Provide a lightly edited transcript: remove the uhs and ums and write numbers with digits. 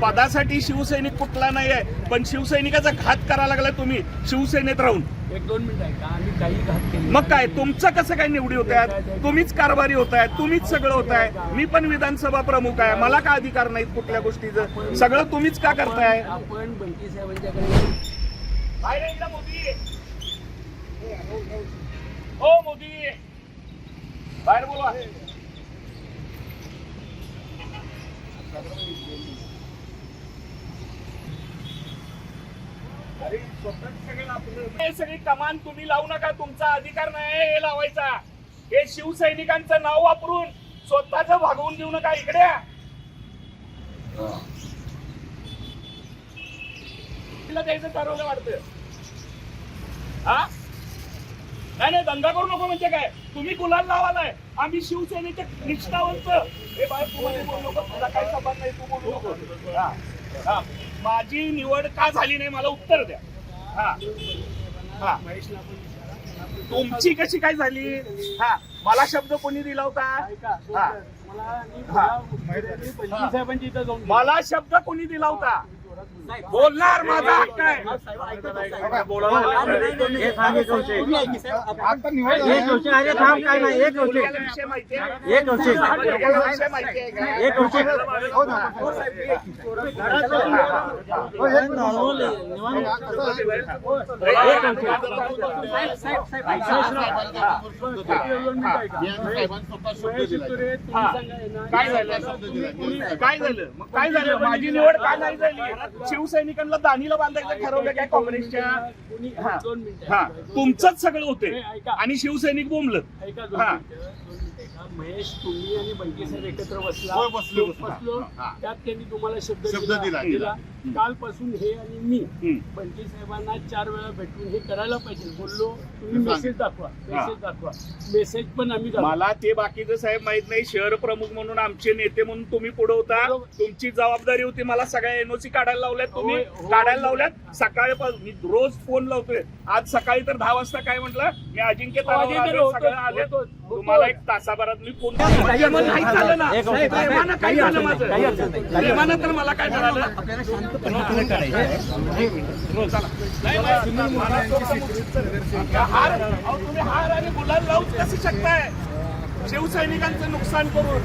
पदासाठी शिवसैनिक कुठला नाही आहे, पण शिवसैनिकाचा घात करायला लागला तुम्ही शिवसेनेत राहून. 1-2 मिनिटं आहे का आम्ही काही घात केली मग काय तुमचं कसं काय निवडी होत आहेत? तुम्हीच कारभारी होत आहेत, तुम्हीच सगळं होत आहे. मी पण विधानसभा प्रमुख आहे, मला का अधिकार नाहीत कुठल्या गोष्टीचं? सगळं तुम्हीच का करताय? आपण बंटी साहेबांच्याकडे बाहेर एकदा मोदी, हो मोदी बाहेर बोला. हे सगळी कमान तुम्ही लावू नका, तुमचा अधिकार नाही हे लावायचा. हे शिवसैनिकांचं नाव वापरून स्वतःच भागवून देऊ नका. इकडे या. तिला द्यायचं ठरवलं वाटतं. हा नाही नाही, दंगा करू नको. म्हणजे काय तुम्ही गुलाल लावालाय? आम्ही शिवसेनेचे निष्ठावंत. हे बाहेर तुम्हाला बोलू नको, तुला काही संबंध नाही, तू बोलू नको. माझी निवड का झाली नाही मला उत्तर द्या. हा तुमची कशी काय झाली? हा मला शब्द कोणी दिला होता? मला शब्द कोणी दिला होता? बोलणार माझा हक्क आहे. काय झालं? मग काय झालं? माझी निवड का नाही झाली? शिवसैनिकांना दानीला बांधायचं ठरवलं काय काँग्रेसच्या? तुमचंच सगळं होते आणि शिवसैनिक बोंबलं. महेश, तुम्ही आणि बंटी साहेब एकत्र बसलो. त्यात त्यांनी तुम्हाला शब्द दिला. कालपासून हे आणि मी बंटी साहेबांना 4 वेळा भेटून हे करायला पाहिजे बोललो. तुम्ही मेसेज दाखवा. मेसेज पण आम्ही मला ते बाकीचं साहेब माहित नाही. शहर प्रमुख म्हणून आमचे नेते म्हणून तुम्ही पुढे होता. तुमची जबाबदारी होती. मला सगळ्या एनओसी काढायला लावल्यात. तुम्ही काढायला लावल्यात. सकाळपासून मी रोज फोन लावतोय. आज सकाळी तर 10 वाजता काय म्हटलं, मी अजिंक्य सगळं आले. तुम्हाला 1 तासाभरात मी फोन नाही झालं ना. प्रेमानं काय झालं माझं? प्रेमानं तर मला काय झालं? तुम्ही हार आणि गुलाल लावूच कसं शकताय शिवसैनिकांचं नुकसान करून?